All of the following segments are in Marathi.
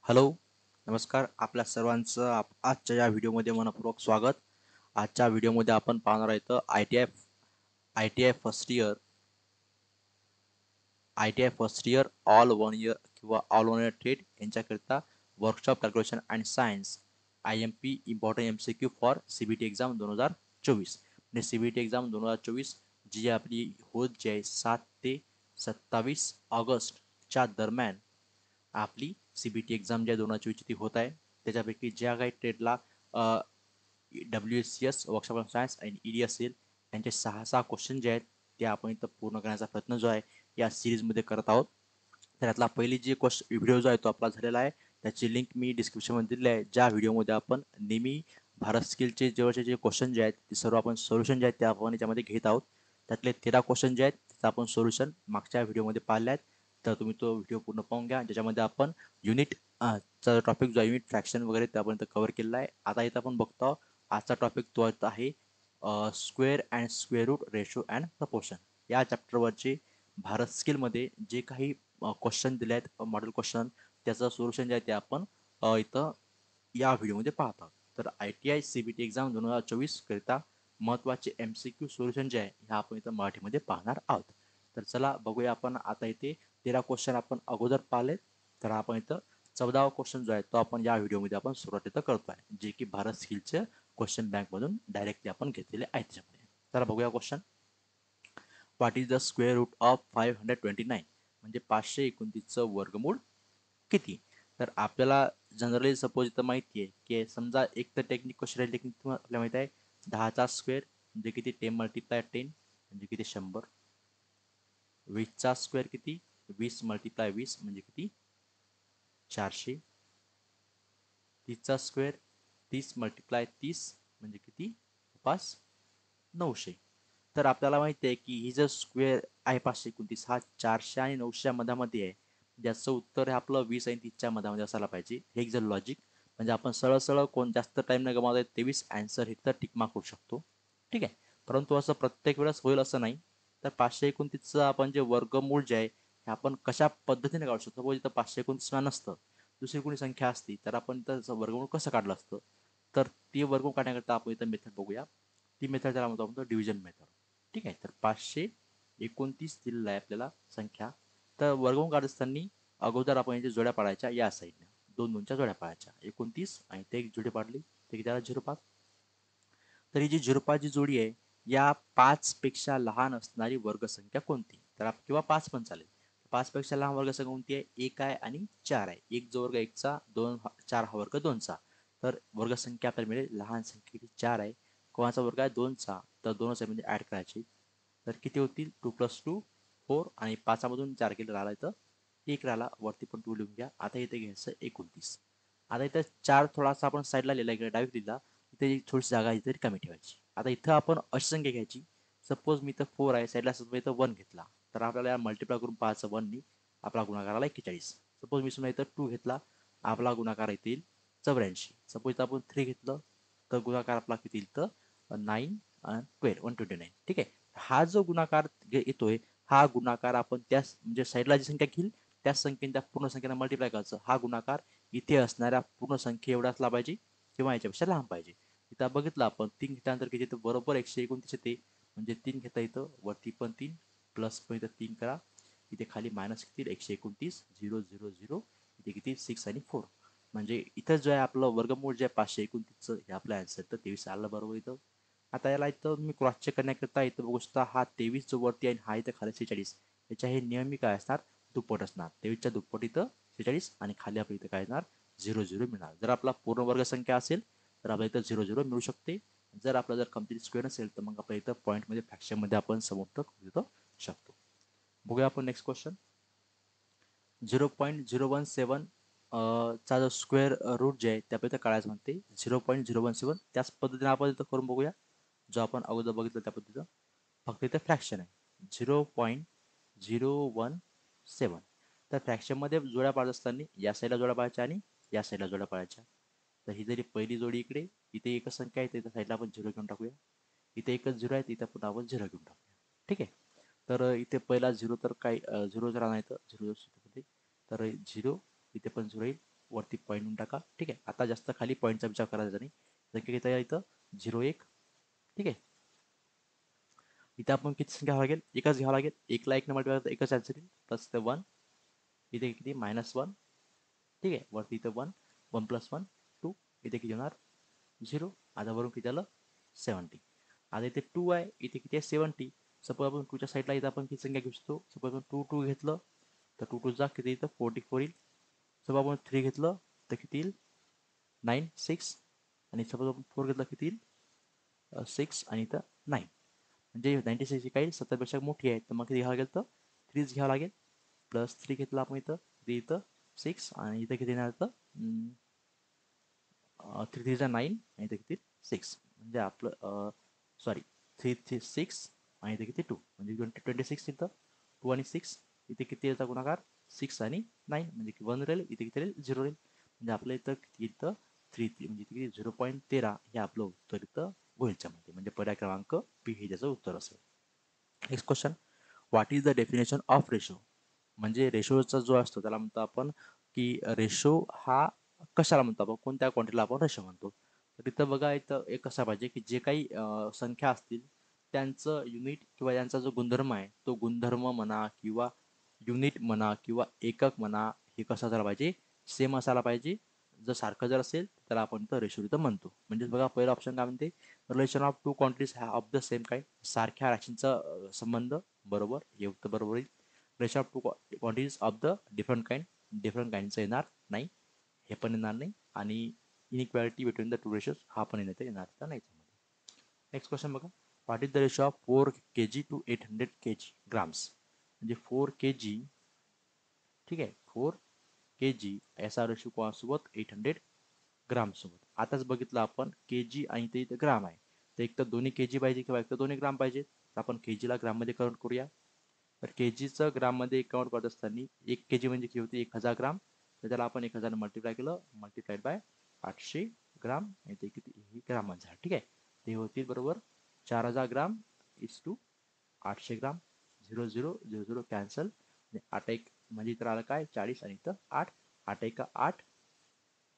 हॅलो, नमस्कार. आपल्या सर्वांचं आजच्या या व्हिडिओमध्ये मनपूर्वक स्वागत. आजच्या व्हिडिओमध्ये आपण पाहणार आहोत I T I first year all one year किंवा ऑल वन इयर ट्रेड यांच्याकरिता workshop calculation and science IMP important MCQ for CBT exam 2024. म्हणजे CBT एक्झाम 2024 जी आपली जी आहे 7 ते 27 ऑगस्टच्या दरम्यान आपली CBT एक्झाम ज्या 2024 ती होत आहे. त्याच्यापैकी ज्या काही ट्रेडला WSCS वर्कशॉप ऑफ सायन्स आणि ED असेल त्यांचे 6 क्वेश्चन जे आहेत ते आपण इथं पूर्ण करण्याचा प्रयत्न जो आहे या सिरीजमध्ये करत आहोत. त्यातला पहिली जी व्हिडिओ जो आहे तो आपला झालेला आहे. त्याची लिंक मी डिस्क्रिप्शनमध्ये दिली आहे. ज्या व्हिडिओमध्ये आपण नेहमी भारत स्किलचे जवळचे जे क्वेश्चन जे आहेत ते सर्व आपण सोल्युशन जे आहेत ते आपण याच्यामध्ये घेत आहोत. त्यातले 13 क्वेश्चन जे आहेत त्याचं आपण सोल्युशन मागच्या व्हिडिओमध्ये पाहिले आहेत. तर तुम्ही तो व्हिडिओ पूर्ण पाहून घ्या, ज्याच्यामध्ये आपण युनिट चा टॉपिक जो आहे युनिट फ्रॅक्शन वगैरे त्यापर्यंत कव्हर केलेला आहे. आता इथं आपण बघतो आजचा टॉपिक तो आहे square and square root ratio and proportion. या चॅप्टरवरचे भारत स्किलमध्ये जे काही क्वेश्चन दिले आहेत मॉडेल क्वेश्चन त्याचं सोल्युशन जे आहे ते आपण इथं या व्हिडिओमध्ये पाहत आहोत. तर ITI CBT एक्झाम 2024 करिता महत्त्वाचे MCQ सोल्युशन जे आहे हे आपण इथं मराठीमध्ये पाहणार आहोत. तर चला बघूया. आपण आता इथे 13 क्वेश्चन आपण अगोदर पाहिले. तर आपण इथं 14वा क्वेश्चन जो आहे तो आपण या व्हिडिओमध्ये आपण सुरुवात इथं करतो आहे, जे की भारत स्किलचे क्वेश्चन बँकमधून डायरेक्टली आपण घेतलेले आहेत त्याच्यामध्ये. तर बघूया question. What is the square root of 529 म्हणजे 529चं वर्गमूळ किती? तर आपल्याला जनरली सपोज इथं माहिती आहे की समजा एक तर टेक्निक क्वेश्चन टेक्निक आपल्याला माहिती आहे 10चा स्क्वेअर म्हणजे किती 10 मल्टिप्लाय 10 म्हणजे किती 100. 20चा स्क्वेअर किती 20 मल्टिप्लाय 20 म्हणजे किती 400. 30चा स्क्वेअर 30 मल्टिप्लाय 30 म्हणजे किती पास 900. तर आपल्याला माहिती आहे की ही जर स्क्वेअर आहे 529 हा 400 आणि 900 मधामध्ये आहे. ज्याचं उत्तर आहे आपलं 20 आणि 30च्या मधामध्ये असायला पाहिजे. हे एक जर लॉजिक म्हणजे आपण सरळ सरळ कोण जास्त टाइम न गमावता 23 अँसर हे तर टिक मार्क करू शकतो. ठीक आहे. परंतु असं प्रत्येक वेळेस होईल असं नाही. तर 529चं आपण जे वर्गमूळ जे आहे हे आपण कशा पद्धतीने काढू शकतो. सपोज इथं 529 नसतं दुसरी कोणी संख्या असती तर आपण त्याचं वर्गमूळ कसं काढलं असतं. तर ती वर्गमूळ काढण्याकरता आपण इथं मेथड बघूया. ती मेथड त्याला म्हणतो आपण डिव्हिजन मेथड. ठीक आहे. तर 529 दिलेला आहे आपल्याला संख्या. तर वर्गमूळ काढत असताना अगोदर आपण याच्या जोड्या पाडायच्या या साईडने 2 जोड्या पाडायच्या 29 आणि ते एक जोडी पाडली ते त्याला 0,5. तर ही जी 0,5 जोडी आहे या 5 पेक्षा लहान असणारी वर्गसंख्या कोणती? तर किंवा 5 पण चालेल. 5 पेक्षा लहान वर्गसंख्या कोणती आहे? 1 आहे आणि 4 आहे. 1 जो वर्ग 1चा 4 हा वर्ग 2चा. तर वर्गसंख्या आपल्याला मिळेल लहान संख्या 4 आहे. कोणाचा वर्ग आहे 2चा तर 2च म्हणजे ऍड करायची. तर किती होतील 2 + 2 4 आणि 5 मधून 4 केलं राहिला इथं 1 राहिला वरती पण 2 लिहून घ्या. आता इथे घ्यायचं 29. आता इथं 4 थोडासा आपण साईडला लिहिला इकडे डावीकडे इथे थोडीशी जागा इथे रिकामी ठेवायची. आता इथं आपण अशी संख्या घ्यायची. सपोज मी इथं 4 आहे साईडला सपोज इथं 1 घेतला तर आपल्याला मल्टिप्लाय करून पाहायचं 1 नी आपला गुणाकार आला 41. सपोज मी समजा इथं 2 घेतला आपला गुणाकार येतील 84. सपोज इथं आपण 3 घेतलं तर गुणाकार आपला किती येईल तर 9 आणि 12 129. ठीक आहे. हा जो गुणाकार येतोय हा गुणाकार आपण त्या म्हणजे साईडला जी संख्या घेईल त्याच संख्येने त्या पूर्ण संख्येला मल्टिप्लाय करायचं. हा गुणाकार इथे असणाऱ्या पूर्ण संख्ये एवढा असला पाहिजे किंवा याच्यापेक्षा लहान पाहिजे. इथं बघितलं आपण 3 घेतल्यानंतर किती येतं बरोबर 129 येते. म्हणजे 3 घेता इथं वरती पण 3 प्लस पण इथं 3 करा. इथे खाली मायनस किती 129 0 0 0 इथे किती 6 आणि 4 म्हणजे इथं जो आहे आपलं वर्गमूळ जे आहे 529चं हे आपलं आन्सर तर 23 आलं बरोबर इथं. आता याला इथं तुम्ही क्रॉस चेक करण्याकरता इथं बघू शकता हा 23 जो वरती आहे हा इथं खाली 46 याच्या हे नेहमी काय असणार दुप्पट असणार. 23च्या दुप्पट इथं 46 आणि खाली आपलं इथं काय येणार 0 0 मिळणार. जर आपला पूर्ण वर्ग संख्या असेल तर आपल्या इथं 0 0 मिळू शकते. जर आपला जर कम्प्लीट स्क्वेअर असेल तर मग आपल्या इथं पॉईंटमध्ये फ्रॅक्शनमध्ये आपण समर्थक देऊ शकतो. बघूया आपण नेक्स्ट क्वेश्चन. 0.017 चा जो स्क्वेअर रूट जे आहे त्यापैकी काढायचं म्हणते 0.017 त्याच पद्धतीने आपण इथं करून बघूया. जो आपण अगोदर बघितलं त्या पद्धतीचं फक्त इथं फ्रॅक्शन आहे 0.017. तर फ्रॅक्शनमध्ये जोड्या पाडत असताना या साईडला जोड्या पाडायच्या आणि या साईडला जोड्या पाडायच्या. तर ही जरी पहिली जोडी इकडे इथे एकच संख्या आहे त्या साईडला आपण 0 घेऊन टाकूया. इथे एकच 0 आहे इथं पुन्हा आपण 0 घेऊन टाकूया. ठीक आहे. तर इथे पहिला 0 तर काही 0 जर नाही तर 0 तर 0 इथे पण 0 येईल वरती पॉईंट म्हणून टाका. ठीक आहे, आता जास्त खाली पॉईंटचा विचार करायचा नाही. संख्या किती आहे इथं 0 1. ठीक आहे, इथं आपण किती संख्या घ्यावं लागेल, एकच घ्यावं लागेल. एकला एक मल्टिप्लाय करता एकच आन्सर येईल, प्लस ते 1. इथे किती -1. ठीक आहे, वरती इथं 1 1 + 1 2. इथे किती होणार 0. आता वरून किती आलं 70. आता इथे 2 आहे, इथे किती आहे 70. सपोज आपण 2च्या साईडला इथं आपण किती संख्या घेऊ शकतो. सपोज आपण 2 2 घेतलं तर 2 2 जा किती इथं 44 येईल. सपोज आपण 3 घेतलं तर किती येईल 9 6. आणि सपोज आपण 4 घेतलं किती येईल 6 आणि इथं 9. म्हणजे 96 काही 70पेक्षा मोठी आहे, तर मग किती घ्यावं लागेल तर 3 घ्यावं लागेल. प्लस 3 घेतलं आपण इथं किती इथं 6. आणि इथं किती येणार तर 3 3 9 आणि इथे किती 6. म्हणजे आपलं सॉरी 3 3 6 आणि इथे किती 2 म्हणजे 26 इथं 2 आणि 6. इथे किती याचा गुणाकार 6 आणि 9 म्हणजे 1 राहील. इथे किती राहील 0 राहील. म्हणजे आपलं इथं किती इथं 3 3 म्हणजे किती 0.13 हे आपलं उत्तर इथं होईल. म्हणजे पर्याय क्रमांक बी हे त्याचं उत्तर असेल. Next question, what is the definition of ratio. म्हणजे रेशोचा जो असतो त्याला म्हणतो आपण की रेशो हा कशाला म्हणतो आपण, कोणत्या क्वांटिटीला आपण रेशो म्हणतो. तर इथं बघा, इथं एक कसा पाहिजे की जे काही संख्या असतील त्यांचं युनिट किंवा त्यांचा जो गुणधर्म आहे तो गुणधर्म म्हणा किंवा युनिट म्हणा किंवा एकक म्हणा हे कसं झालं पाहिजे, सेम असायला पाहिजे. जर सारखं जर असेल त्याला आपण तर रेशो इथं म्हणतो. म्हणजेच बघा पहिला ऑप्शन काय म्हणते, relation of two quantities of the same kind. सारख्या राशींचा संबंध, बरोबर हे उत्तर बरोबर येईल. Ratio of two quantities of the different काइंडचं येणार नाही, हे पण येणार नाही. आणि inequality between the two ratios हा पण येणार तर नाही. नेक्स्ट क्वेश्चन बघा, what is the ratio of 4 kg to 800 kg grams. म्हणजे 4 kg, ठीक आहे 4 kg याचा रेशो कोणासोबत 800 ग्राम सोबत. आताच बघितलं आपण kg आणि इथे ग्राम आहे, तर एक तर दोन्ही kg पाहिजे किंवा एक तर दोन्ही ग्राम पाहिजे. तर आपण kg ला ग्राम मध्ये कन्वर्ट करूया. तर kgचं ग्राम मध्ये कन्वर्ट करत असताना 1 kg म्हणजे किती होते 1000 ग्राम. तर त्याला आपण 1000 मल्टिप्लाय केलं, मल्टिप्लाइड बाय 800 ग्राम आणि ते किती ग्राम झालं. ठीक आहे, ते होतील बरोबर 4000 gram is to 800 gram. 0 0 0 0 cancel. 8 1 म्हणजे इथं आलं काय 40 आणि इथं 8. 8 1 8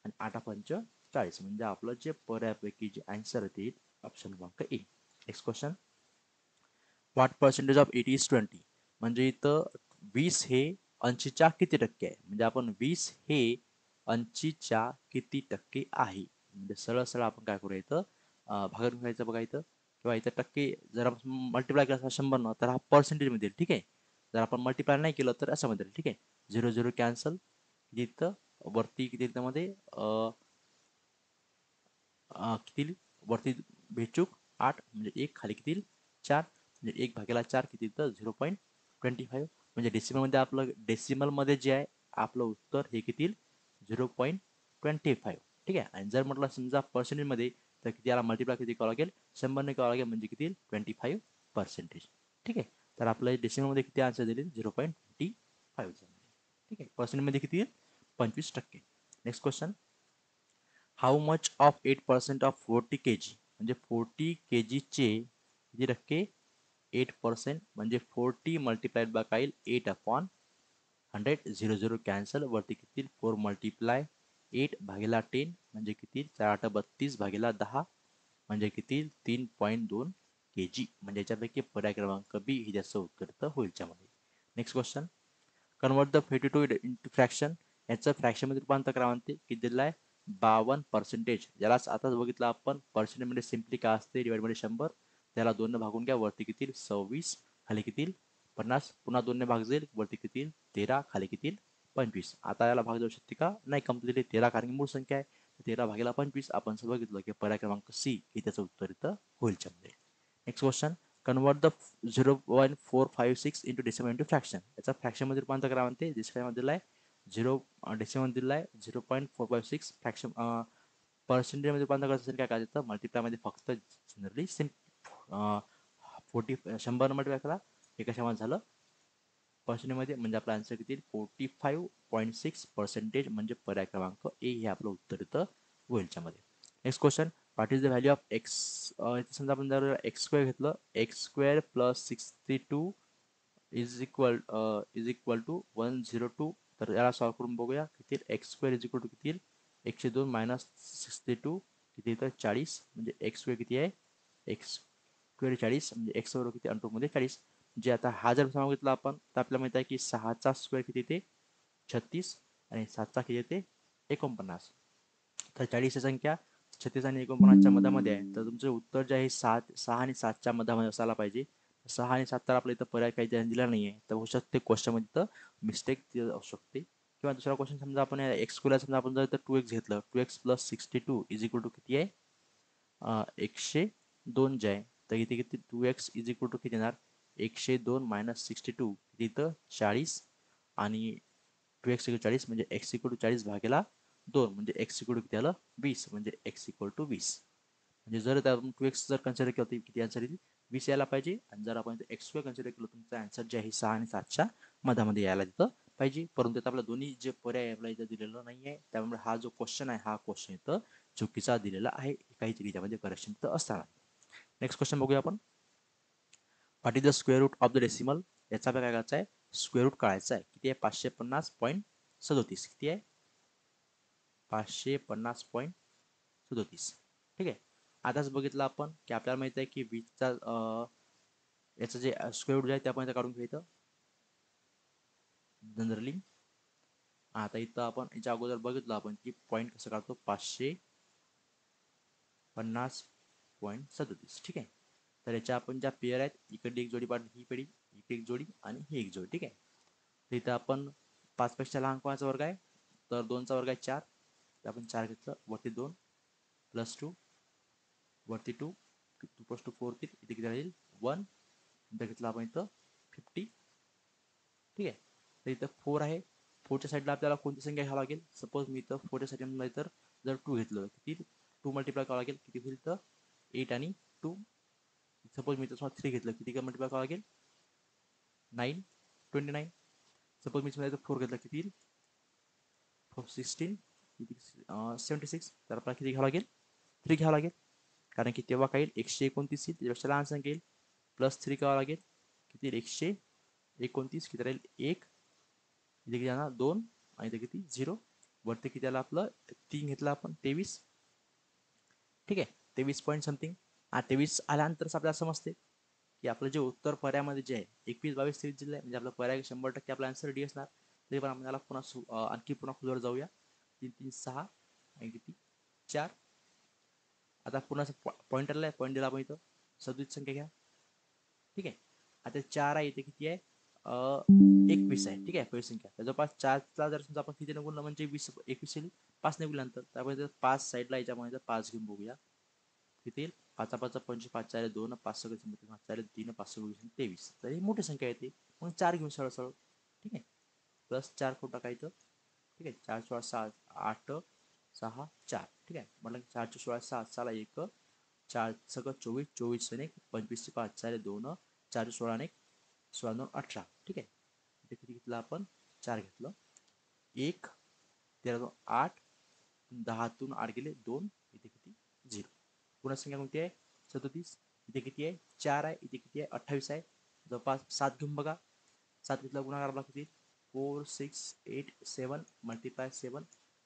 आणि 8 पंच 40. म्हणजे आपलं जे पर्यायपैकी जे आन्सर येतील ऑप्शन क्रमांक A. Next question, what percentage of 80 is 20. म्हणजे इथं 20 हे 80च्या किती टक्के आहे. म्हणजे आपण 20 हे 80च्या किती टक्के आहे. म्हणजे सरळ सरळ आपण काय करूया इथं भागाकार घ्यायचं बघा इथं, किंवा इथं टक्के जर आपण मल्टिप्लाय केला 100 न तर हा पर्सेंटेज मध्ये येईल. ठीक आहे, जर आपण मल्टिप्लाय नाही केलं तर असं मध्ये. ठीक आहे, 0 0 कॅन्सल. इथं वरती किती त्यामध्ये किती वरती बेचूक 8 म्हणजे 1 खाली किती 4 म्हणजे 1/4 किती तर 0.25. म्हणजे डेसिमलमध्ये आपलं डेसिमलमध्ये जे आहे आपलं उत्तर हे किती 0.25. ठीक आहे, आणि जर म्हटलं समजा पर्सेंटेजमध्ये तर किती याला मल्टिप्लाय किती करावं लागेल 100ने करावं लागेल, म्हणजे किती 25%. ठीक आहे, तर आपलं डेसिमलमध्ये किती आन्सर दिले 0.25. ठीक आहे, पर्सेंटमध्ये किती 25%. Next question, how much of 8% of 40 kg. म्हणजे 40 kg चे किती टक्के 8%. म्हणजे 40 मल्टिप्लाइड बाय काय 8/100. 0 0 कॅन्सल. वरती किती 4 मल्टिप्लाय 8/10 म्हणजे किती 4 32/10 म्हणजे किती 3.2 kg. म्हणजे याच्यापैकी पर्याय क्रमांक बी ही जास्त उत्तर होईल त्यामध्ये. Next question, convert the 52 into fraction. याचं फ्रॅक्शनमध्ये रूपांतर करा म्हणते, किती दिलं आहे 52%. ज्यालाच आताच बघितलं आपण पर्सेंटेजमध्ये सिम्पली काय असते डिवाइडमध्ये 100. त्याला 2ने भागून घ्या, वरती किती 26 खाली किती 50. पुन्हा 2ने भाग जाईल, वरती किती 13 खाली किती 25. आता याला भाग जाऊ शकते का नाही, कम्प्लिटली 13 कारण की मूळ संख्या आहे. 13/25 आपण बघितलं की पर्याय क्रमांक सी हे त्याचं उत्तर इथं होईल त्यामध्ये. Next question, convert the 0.456 into decimal into fraction. याचा फ्रॅक्शनमध्ये रूपांतर करा म्हणते. डेसिमलमध्ये दिला आहे 0, डेसिमल दिला आहे 0.456. फ्रॅक्शन पर्सेंटेजमध्ये रूपांतर करत असेल काय करायचं मल्टिप्लायमध्ये फक्त जनरली 100 मल्टिप्लाय करा, हे कशामध्ये झालं पर्सेंटेजमध्ये. म्हणजे आपला आन्सर किती 45.6%. म्हणजे पर्याय क्रमांक ए हे आपलं उत्तर इथं होईल त्यामध्ये. Next question, what is the value of x. समजा आपण जर x² घेतलं, x² + 62 इज इक्वल टू 102. तर याला सॉल्व्ह करून बघूया. किती x square is equal to किती 102 मायनस 62 किती येतं 40 म्हणजे एक्स स्क्वेअर किती आहे एक्स स्क्वेअर 40 म्हणजे एक्स बरोबर किती अंडर मध्ये 40. जे आता हा जर सांगितलं आपण तर आपल्याला माहित आहे की 6चा स्क्वेअर किती येते 36 आणि 7चा किती येते 49. तर 40 संख्या 36 आणि 49च्या मधामध्ये आहे. तर तुमचं उत्तर जे आहे 6 आणि 7च्या मधामध्ये असायला पाहिजे. 6 आणि 7 तर आपल्या इथं पर्याय काही दिला नाही आहे. तर होऊ शकते क्वेश्चनमध्ये तर मिस्टेक असू शकते. किंवा दुसरा क्वेश्चन समजा आपण एक्स स्क्वेअर समजा आपण जर 2x घेतलं 2x plus 62 is equal to किती आहे 102 जे आहे. तर इथे किती 2x इज इक्वल टू किती येणार 102 मायनस 62 इथं 40 आणि 2x इक्वल 40 म्हणजे x इक्वल टू 40 भागेला 2 म्हणजे x इक्वल टू किती आलं 20 म्हणजे x इक्वल टू 20. म्हणजे जर आपण 2x जर कन्सिडर केलं तर किती आन्सर येईल 20 यायला पाहिजे. आणि जर आपण एक्स स्क्वेअर कन्सिडर केलं तुमचा आन्सर जे आहे 6 आणि 7च्या मधामध्ये यायला तिथं पाहिजे. परंतु आता आपला दोन्ही जे पर्याय आपला इथं दिलेलं नाही आहे. त्यामुळे हा जो क्वेश्चन आहे हा क्वेश्चन इथं चुकीचा दिलेला आहे. काहीतरी त्यामध्ये करेक्शन तर असताना. नेक्स्ट क्वेश्चन बघूया आपण. What is the square root of the decimal. याचा आपल्याला काय करायचा आहे स्क्वेअर रूट काढायचा आहे. किती आहे 550.37 किती आहे 550.37. ठीक आहे. आताच बघितलं आपण की आपल्याला माहित आहे की 20चा याचं जे स्क्वेअर रूट आहे ते आपण इथं काढून घ्यायचं जनरली. आता इथं आपण याच्या अगोदर बघितलं आपण की पॉईंट कसं काढतो 550.37. ठीक आहे. तर याच्या आपण ज्या पेअर आहेत इकडे एक जोडी पाठ ही पेढी इकडे एक जोडी आणि ही एक जोडी. ठीक आहे. तर इथं आपण 5 पेक्षा लहान कोणाचा वर्ग आहे तर 2चा वर्ग आहे 4. तर आपण 4 घेतलं वरती 2 प्लस 2 वरती 2 2 प्लस 2 4 इथे किती राहील 1. इथं घेतलं आपण इथं 50. ठीक आहे. तर इथं 4 आहे. 4च्या साईडला आपल्याला कोणती संख्या घ्यावी लागेल. सपोज मी इथं 4च्या साईडला तर जर 2 घेतलं किती 2 मल्टिप्लाय करावं लागेल किती होईल तर 8 आणि 2. सपोज मी इथं 3 घेतलं किती मल्टिप्लाय करावं लागेल 9 29. सपोज मी इथं 4 घेतलं किती येईल 16 किती 76. तर आपल्याला किती घ्यावं लागेल 3 घ्यावं लागेल. कारण की तेव्हा काही 129 येईल त्याच्यापेक्षा लहान संख्या येईल. प्लस 3 करावं लागेल किती 129 किती राहील 1 इथे किती जाणार 2 आणि इथे किती 0. वरती किती आलं आपलं 3 घेतलं आपण 23. ठीक आहे 23 पॉईंट समथिंग. 23 आल्यानंतर आपल्याला समजते की आपलं जे उत्तर पर्यायामध्ये जे आहे 21 22 23 दिलं आहे म्हणजे आपलं पर्याय 100% आपला आन्सर डी असणार. तरी पण आपण याला पुन्हा आणखी पुन्हा खुलवर जाऊया 3 3 6 आणि किती 4. आता पुन्हा पॉईंट आलेला आहे पॉईंट दिला आपण इथं 27 संख्या घ्या. ठीक आहे. आता 4 आहे इथे किती आहे 21 आहे. ठीक आहे पहिली संख्या जवळपास 4ला जर समजा आपण किती गुणलं म्हणजे 21 येईल 5 ने गुणल्यानंतर त्यामुळे 5 साईडला याच्यामध्ये 5 घेऊन बघूया किती येईल 5 5 25 5 4 2 5 6 5 4 3 5 6 23. तर ही मोठी संख्या येते मग 4 घेऊन सरळ सरळ. ठीक आहे. प्लस 4 कुठं टाकायचं. ठीक आहे 4 16 7 8 6 4. ठीक आहे म्हटलं 4 16 7 6 1 4 सगळं 24 24 1 25 5 4 2 4 16 1 16 2 18. ठीक आहे. इथे किती घेतलं आपण 4 घेतलं 1 13 8 10तून 8 गेले 2 इथे किती 0. पुन्हा संख्या कोणती आहे 37. इथे किती आहे 4 आहे इथे किती आहे 28 आहे. जवळपास 7 घेऊन बघा 7 घेतला गुणाकार आपला किती 4 6 8 7 मल्टिप्लाय 7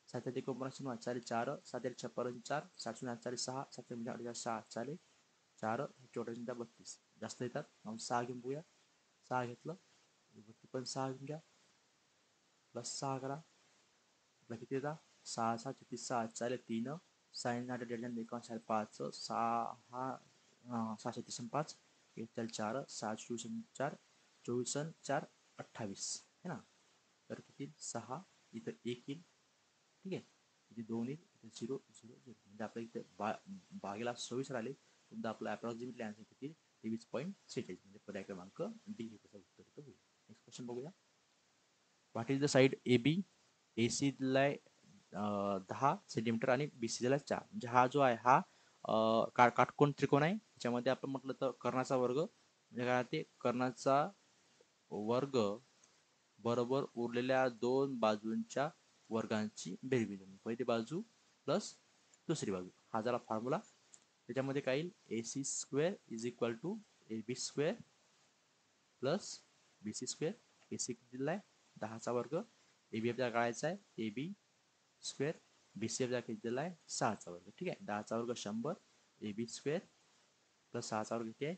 7 एकोणपन्नास 4 4 7 56 4 7 4 6 7 6 4 4 14 32 जास्त येतात मग 6 घेऊन बघूया 6 घेतलं पण 6 घेऊन घ्या प्लस 6 करा आपला किती येतात 6 6 36 6 4 3 साइन 8 डेढ़ 5 6 6 3 5 1 4 7 4 24 4 28 है ना. तर किती 6 इथं 1 येईल. ठीक आहे इथे 2 येईल इथे 0 0 0 म्हणजे आपल्या इथे बागेला 26 राहिले. तुमचा आपला अप्रॉक्सिमेटली आन्सर किती 23.46 म्हणजे पर्याय क्रमांक डी हे त्याचं उत्तर इथं होईल. नेक्स्ट क्वेश्चन बघूया. What is the side A B A C दिलाय 10 सेंटीमीटर आणि बी सी दिलाय 4. म्हणजे हा जो आहे हा काटकोन त्रिकोण आहे. त्याच्यामध्ये आपण म्हटलं तर कर्णाचा वर्ग म्हणजे काय ते कर्णाचा वर्ग बरोबर उरलेल्या दोन बाजूंच्या वर्गांची बेरीज. पहिली बाजू प्लस दुसरी बाजू हा झाला फॉर्म्युला. त्याच्यामध्ये काय येईल A C square is equal to A B square plus B C square. A C दिलाय 10चा वर्ग ए बी आपल्याला काढायचा आहे A B square, B C आपल्याला किती दिला आहे 6चा वर्ग, ठीक आहे. 10चा वर्ग 100 ए बी स्क्वेअर प्लस 6चा वर्ग किती आहे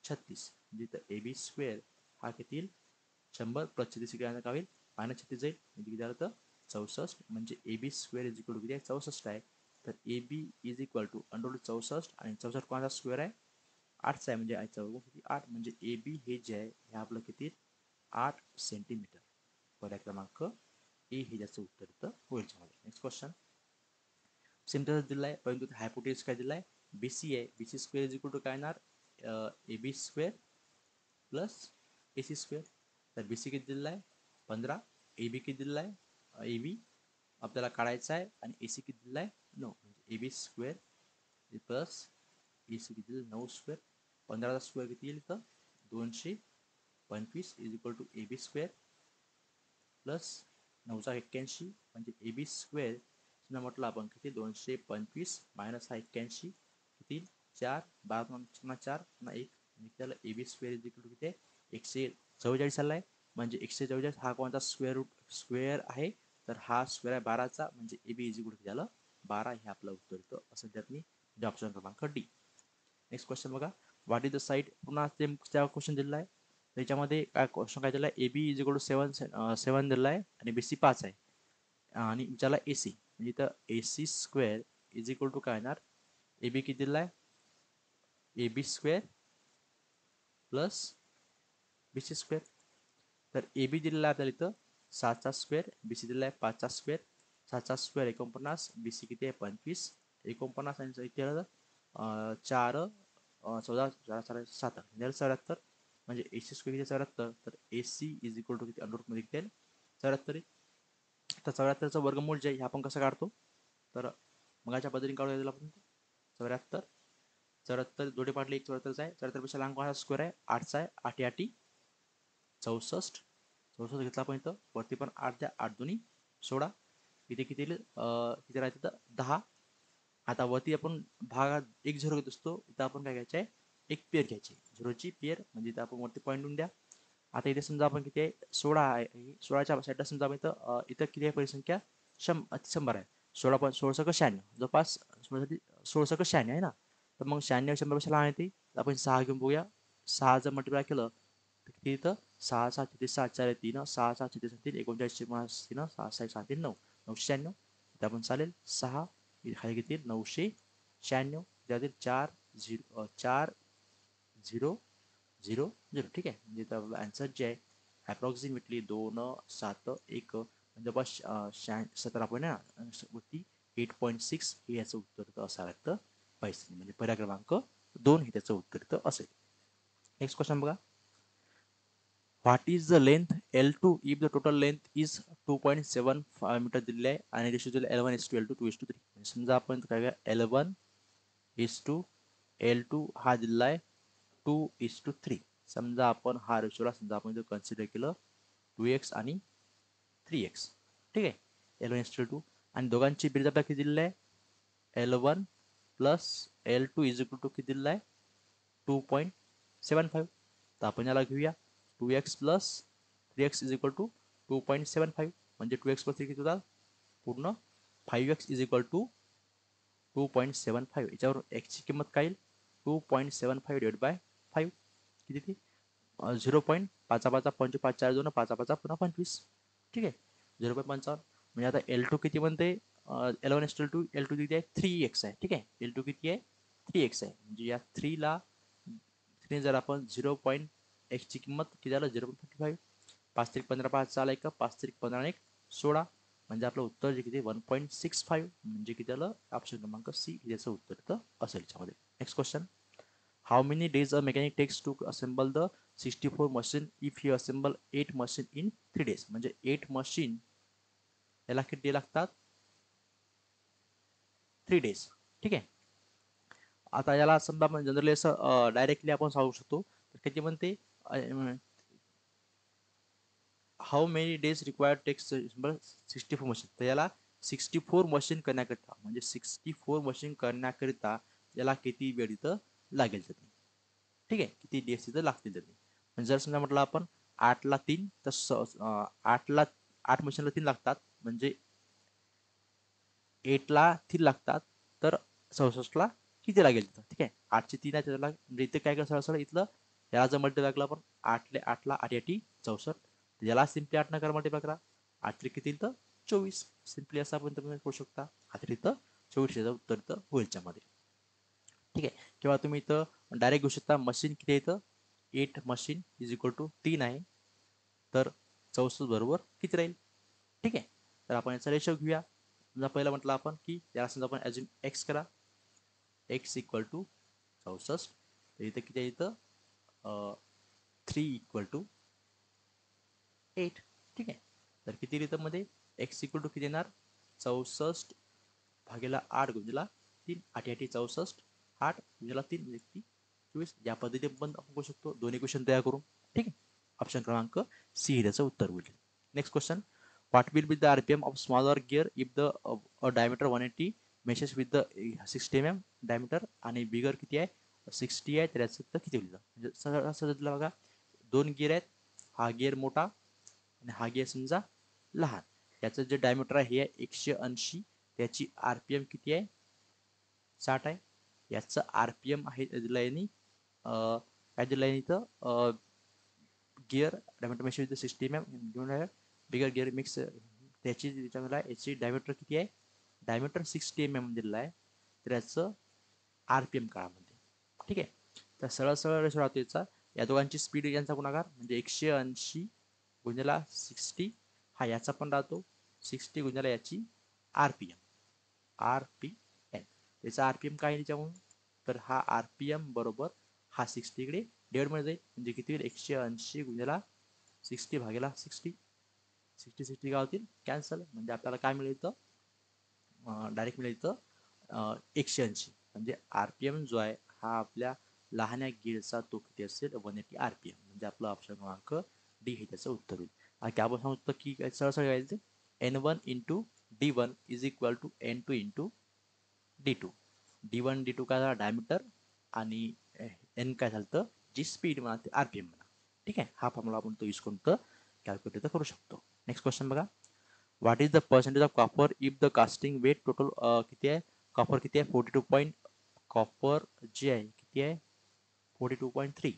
36, म्हणजे इथं ए बी स्क्वेअर हा किती येईल 100 प्लस 36 काय होईल -36 जाईल, म्हणजे किती झालं तर 64, म्हणजे A B square is equal to किती आहे 64 आहे. तर A B is equal to √ 64 आणि 64 कोणाचा स्क्वेअर आहे 8चा आहे, म्हणजे आजचा वर्ग किती 8, म्हणजे ए बी हे जे आहे हे आपलं किती 8 सेंटीमीटर. पर्याय क्रमांक ए हे ज्याचं उत्तर इथं होईल. नेक्स्ट क्वेश्चन सेम तसंच दिलं आहे, परंतु हायपोटेसिस काय दिला आहे बी सी आहे, B C square is equal to काय येणार A B square plus A C square. तर बी सी किती दिलेला आहे 15, ए बी किती दिलेला आहे ए बी आपल्याला काढायचा आहे आणि ए सी किती दिलेला आहे 9, म्हणजे A B square plus A C किती दिलं 9 स्क्वेअर, 15चा स्क्वेअर किती येईल तर 225 is equal to A B square plus 9चा 81 म्हणजे ए बी स्क्वेअर म्हटलं आपण किती 225 मायनस हा 81 किती 4 12 4 1 त्याला A B square is equal to किती आहे 144 आला आहे, म्हणजे 144 हा कोणता स्क्वेअर आहे तर हा स्क्वेअर आहे 12चा, म्हणजे A B is equal to झालं 12, हे आपलं उत्तर येतं असं त्यात मी ऑप्शन क्रमांक डी. नेक्स्ट क्वेश्चन बघा, व्हॉट इज द साईड, पुन्हा त्या क्वेश्चन दिलेला आहे त्याच्यामध्ये काय क्वेश्चन काय दिला आहे A B is equal to 7 दिला आहे आणि बी सी 5 आहे आणि विचारला ए सी, म्हणजे इथं A C square is equal to काय येणार ए बी किती दिला आहे A B square plus B C square. तर ए बी दिलेला आहे आपल्याला इथं 7चा स्क्वेअर, बी सी दिलेला आहे 5चा स्क्वेअर, 7चा स्क्वेअर 49, बी सी किती आहे 25, 49 आणि इथे 4 14 7 74, म्हणजे ए सी स्क्वेअर किती 74, तर ए सी इज इक्वल टू किती अंडररूटमध्ये किती आहे 74. तर 74चं वर्गमूळ जे आहे हे आपण कसं काढतो तर मगाच्या पद्धतीने काढूया त्याला आपण 74 74 दोन्ही पार्टले 1 74चा आहे, 74 पेक्षा लहान कोणाचा स्क्वेअर आहे 8चा आहे, 8 8 64 घेतला आपण इथं वरती पण 8 द्या 8 2 16, इथे किती किती राहते तर 10. आता वरती आपण भागात 1 0 घेत असतो, इथं आपण काय घ्यायचं आहे एक पेअर घ्यायची झिरोची पेअर, म्हणजे इथं आपण वरती पॉईंट देऊन द्या. आता इथे समजा आपण किती आहे 16 आहे, 16च्या साईडला समजा आपण इथं इथं किती आहे परिसंख्या 100 आहे, 16 पण 16 96 जवळपास 16 96 आहे ना, तर मग 96 100 पेक्षा लहान येते, आपण 6 घेऊन बघूया. 6 जर मल्टिप्लाय केलं तर किती इथं 6 7 3 7 4 3 6 7 3 3 39 3 6 6 6 3 9 996, इथं आपण चालेल 6 खाली किती 996 त्यातील 4 4 0 0 0, ठीक आहे. म्हणजे इथं आपलं आन्सर जे आहे अप्रॉक्सिमेटली 2 7 1 म्हणजे बस 17 8.6 हे याचं उत्तर असायला तर पाहिजे, म्हणजे पर्याय क्रमांक 2 हे त्याचं उत्तर असेल. नेक्स्ट क्वेश्चन बघा, what is the length L2 if the total length is 2.75 metre दिलेले आहे आणि रेशो दिले L1:L2 2:3. समजा आपण काय L1:L2 हा दिलेला आहे 2:3. समजा आपण हा रेशोला समजा आपण कन्सिडर केलं 2x आणि 3x, ठीक आहे L1:2 आणि दोघांची बेरीज आपल्याला किती दिलेली आहे L1 plus L2 is equal to किती दिलेला आहे 2.75. तर आपण याला घेऊया 2x plus 3x is equal to 2.75, म्हणजे 2x प्लस 3 किती होतात पूर्ण 5x इज इक्वल टू 2.75. याच्यावर x ची किंमत काय येईल 2.75 डिवाइड बाय 5 किती ती 0.5 5 5 5 4 2 5 5 पुन्हा 25, ठीक आहे 0.55. म्हणजे आता L2 किती म्हणते L1:2 L2 किती आहे 3x आहे, ठीक आहे L2 किती आहे 3x आहे, म्हणजे या 3 ला 3 जर आपण 0.x ची किंमत किती झालं 0.55, 5 3 15 5 6 1 5 3 15 1 16, म्हणजे आपलं उत्तर जे किती 1.65, म्हणजे किती झालं ऑप्शन क्रमांक सी याचं उत्तर तर असेल याच्यामध्ये. Next question, how many days a mechanic takes to assemble the 64 machine if he assemble 8 machine in 3 days. म्हणजे 8 मशीन याला किती डे लागतात 3 days, ठीक आहे. आता याला समजा आपण जनरली असं डायरेक्टली आपण सांगू शकतो, तर किती म्हणते how many days required takes 64 machine, तर याला 64 मशीन करण्याकरिता, म्हणजे 64 मशीन करण्याकरिता याला किती वेळ इथं लागेल त्याने, ठीक आहे किती डेज तिथं लागतील त्याने. जर समजा म्हटलं आपण 8 ला 3 तर 8 ला 8 मशीनला 3 लागतात, म्हणजे 8ला 3 लागतात, तर 64ला किती लागेल तिथं? ठीक आहे, 8चे 3 आहे त्याला, म्हणजे इथे काय करा सरळ इथलं याला जर मल्टी लागला आपण 8ला 8 8 64, याला सिम्पली 8 नकार मल्टिप्लाय करा, 8 किती तर 24, सिम्पली असं आपण तुम्ही करू शकता. आता इथं 24 उत्तर इथं होईल मध्ये. ठीक आहे, किंवा तुम्ही इथं डायरेक्ट घेऊ शकता मशीन किती आहे इथं 8 मशीन इज इक्वल टू 3 आहे, तर 64 बरोबर किती राहील. ठीक आहे, तर आपण याचा रेशो घेऊया. समजा पहिला म्हटलं आपण की याला समजा आपण ॲज्युम एक्स करा, एक्स इक्वल टू 64, तर इथं किती आहे इथं 3 इक्वल टू 8. ठीक आहे, तर किती रिथम मध्ये एक्स इक्वल टू किती येणार 64 भागेला 8 गुणिला 3, 8 8 64, 8 गुणिला 3 म्हणजे किती 24. या पद्धतीने पण आपण करू शकतो दोन इक्वेशन तयार करून. ठीक आहे, ऑप्शन क्रमांक सी त्याचं उत्तर होईल. Next question, what will be the RPM of smaller gear if the diameter 180 meshes with the 60 mm diameter आणि बिगर किती आहे 60 आहे, तर याचं किती होईल. म्हणजे सहज बघा, दोन गिअर आहेत, हा गिअर मोठा आणि हा गिअर समजा लहान, याचं जे डायमीटर आहे हे 180, त्याची आरपीएम किती आहे 60 आहे, याचं आरपीएम आहे दिलं आहे काय दिलं आहे इथं gear diameter mesh with 60 mm bigger gear mix, त्याची याची डायमीटर किती आहे डायमीटर 60 mm दिलेला आहे, तर याचं आरपीएम काळामध्ये. ठीक आहे, तर सरळ सरळ रेशो राहतो याचा, या दोघांची स्पीड यांचा गुणाकार म्हणजे 180 गुणिला 60, हा याचा पण राहतो 60 गुणिला याची आरपीएम, आरपीएम त्याचा आरपीएम काय त्याच्यामुळे, तर हा आरपीएम बरोबर हा 60 इकडे डिवाइड मध्ये जाईल, म्हणजे किती होईल 180 गुणिला 60 भागेला 60, 60 काय होतील कॅन्सल, म्हणजे आपल्याला काय मिळेल इथं डायरेक्ट मिळेल इथं 180, म्हणजे आरपीएम जो आहे हा आपल्या लहान्या गिअरचा तो किती असेल 180 आरपीएम, म्हणजे आपला ऑप्शन क्रमांक डी हे त्याचं उत्तर होईल. की आपण सांगतो की सरळ सरळ घ्यायचं N1 into D1 is equal to N2 into D2, D1 D2 काय झाला डायमीटर आणि N काय झालं जी स्पीड म्हणा ते आरपीएम म्हणा. ठीक आहे, हा फॉर्म्युला आपण तो यूज करून कॅल्क्युलेट करू शकतो. नेक्स्ट क्वेश्चन बघा, what is the percentage of copper if the casting weight total किती आहे, कॉपर किती आहे 42 पॉईंट, कॉपर जे आहे किती आहे 42.3,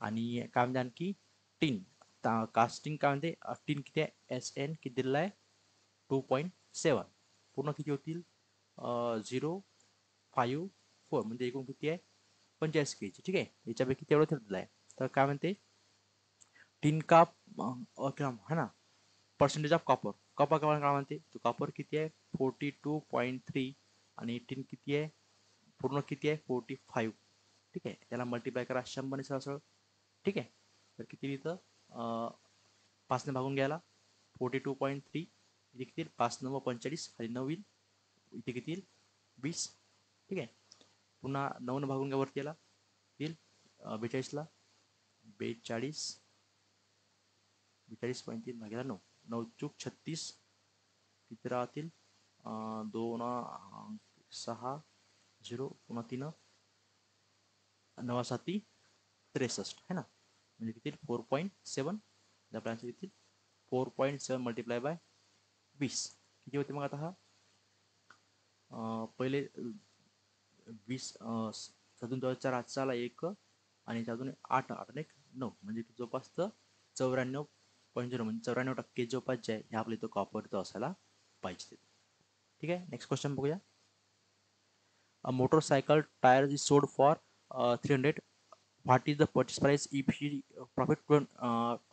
आणि काय म्हणते आणखी टीन कास्टिंग काय म्हणते टीन किती आहे एस एन किती दिलेला आहे 2.7, पूर्ण किती होतील 0.54, म्हणजे एकूण किती आहे 85 केजी. ठीक आहे, याच्यापैकी तेवढं दिलेलं आहे, तर काय म्हणते टीन का है ना पर्सेंटेज ऑफ कॉपर, कॉपर काय म्हणते तो कॉपर किती आहे 42.3 आणि टीन किती आहे पूर्ण किती आहे 45. ठीक आहे, त्याला मल्टिप्लाय करा 100 सरळ. ठीक आहे, तर किती इथं 5ने भागून घ्यायला 42.3 इथे किती 5 9 45 खाली 9 येईल, इथे किती येईल 20. ठीक आहे, पुन्हा 9 भागून घ्या वरती याला येईल 42ला 42 42.3 भागेला 9, 9 चूक 36, किती राहतील 2 6 0 पुन्हा 3 9 7 63 है ना, म्हणजे किती 4.7, आपल्या किती 4.7 मल्टिप्लाय बाय 20 किती होते मग आता हा पहिले 20 अजून 4 एक आणि अजून 8 8 एक 9, म्हणजे जवळपास 94.0, म्हणजे 94% जवळपास जे आहे हे आपल्या इथं कॉपर इथं असायला पाहिजे. ठीक आहे, नेक्स्ट क्वेश्चन बघूया, a motorcycle tyre is sold for 300, what is the purchase price if he profit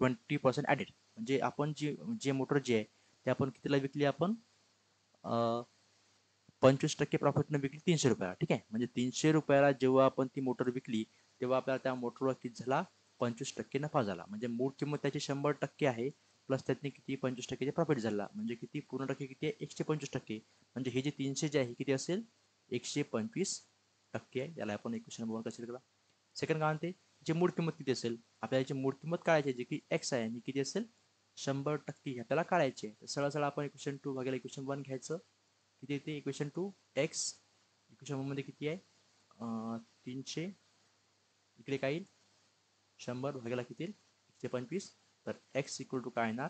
20% added, म्हणजे आपण जे मोटर जे आहे ते आपण कितीला विकली आपण 25% प्रॉफिटनं विकली 300 रुपयाला. ठीक आहे, म्हणजे 300 रुपयाला जेव्हा आपण ती मोटर विकली तेव्हा आपल्याला त्या मोटरवर किती झाला 25% नफा झाला, म्हणजे मूळ किंमत त्याची 100% आहे, प्लस त्यातनी किती 25% प्रॉफिट झाला, म्हणजे किती पूर्ण टक्के किती आहे 125%, म्हणजे हे जे 300 जे आहे किती असेल 125% आहे. याला आपण इक्वेशन बघून कसे करा. सेकंड काय म्हणते जे मूळ किंमत किती असेल, आपल्याला याची मूळ किंमत काढायची जे की एक्स आहे आणि किती असेल 100% आपल्याला काढायचे. तर सरळ सरळ आपण इक्वेशन 2 भागेला इक्वेशन 1 घ्यायचं, किती येते इक्वेशन 2 एक्स, इक्वेशन 1 मध्ये किती आहे 300, इकडे काय येईल 100 भागेला किती येईल 125, तर एक्स इक्वल टू काय येणार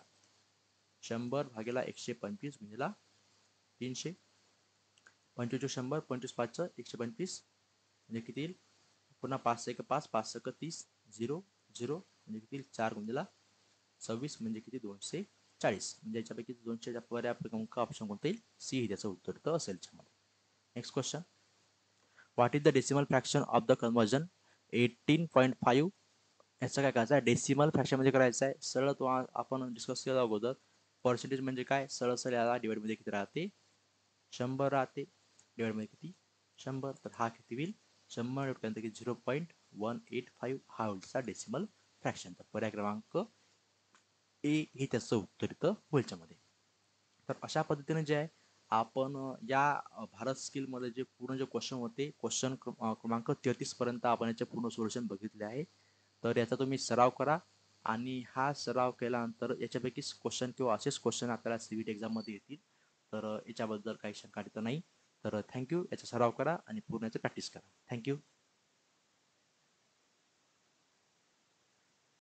100 भागेला 125 गुणिला 300. 25 100, 25 5 125 म्हणजे किती येईल? पुन्हा 5 1 5, 5 1 30, 0 0 म्हणजे किती? 4 गुणिला 26 म्हणजे किती? 240. म्हणजे याच्यापैकी 200च्या पर्याय ऑप्शन कोणता येईल? सी हे त्याचं उत्तर तर असेल. Next question. What is the decimal fraction of the conversion 18.5? याचं काय करायचं आहे? डेसिमल फ्रॅक्शन म्हणजे करायचं आहे सरळ तो आपण डिस्कस केला अगोदर. पर्सेंटेज म्हणजे काय? सरळ सरळ याला डिवाइडमध्ये किती राहते? 100 राहते. डिवाइडमध्ये किती? 100. तर हा किती होईल? 100 पर्यंत की 0.185 हा होईल त्याचा डेसिमल फ्रॅक्शन. तर पर्याय क्रमांक ए हे त्याचं उत्तर इथं होईल. तर अशा पद्धतीने जे आहे आपण या भारत स्किलमध्ये जे पूर्ण जे क्वेश्चन होते, क्वेश्चन क्रमांक 33 पर्यंत आपण याचे पूर्ण सोल्युशन बघितले आहे. तर याचा तुम्ही सराव करा आणि हा सराव केल्यानंतर याच्यापैकी क्वेश्चन किंवा असेच क्वेश्चन आपल्याला सीईटी एक्झाममध्ये येतील. तर याच्याबद्दल काही शंका नाही. तर थँक्यू. याचा सराव करा आणि पूर्ण याचं प्रॅक्टिस करा. थँक्यू.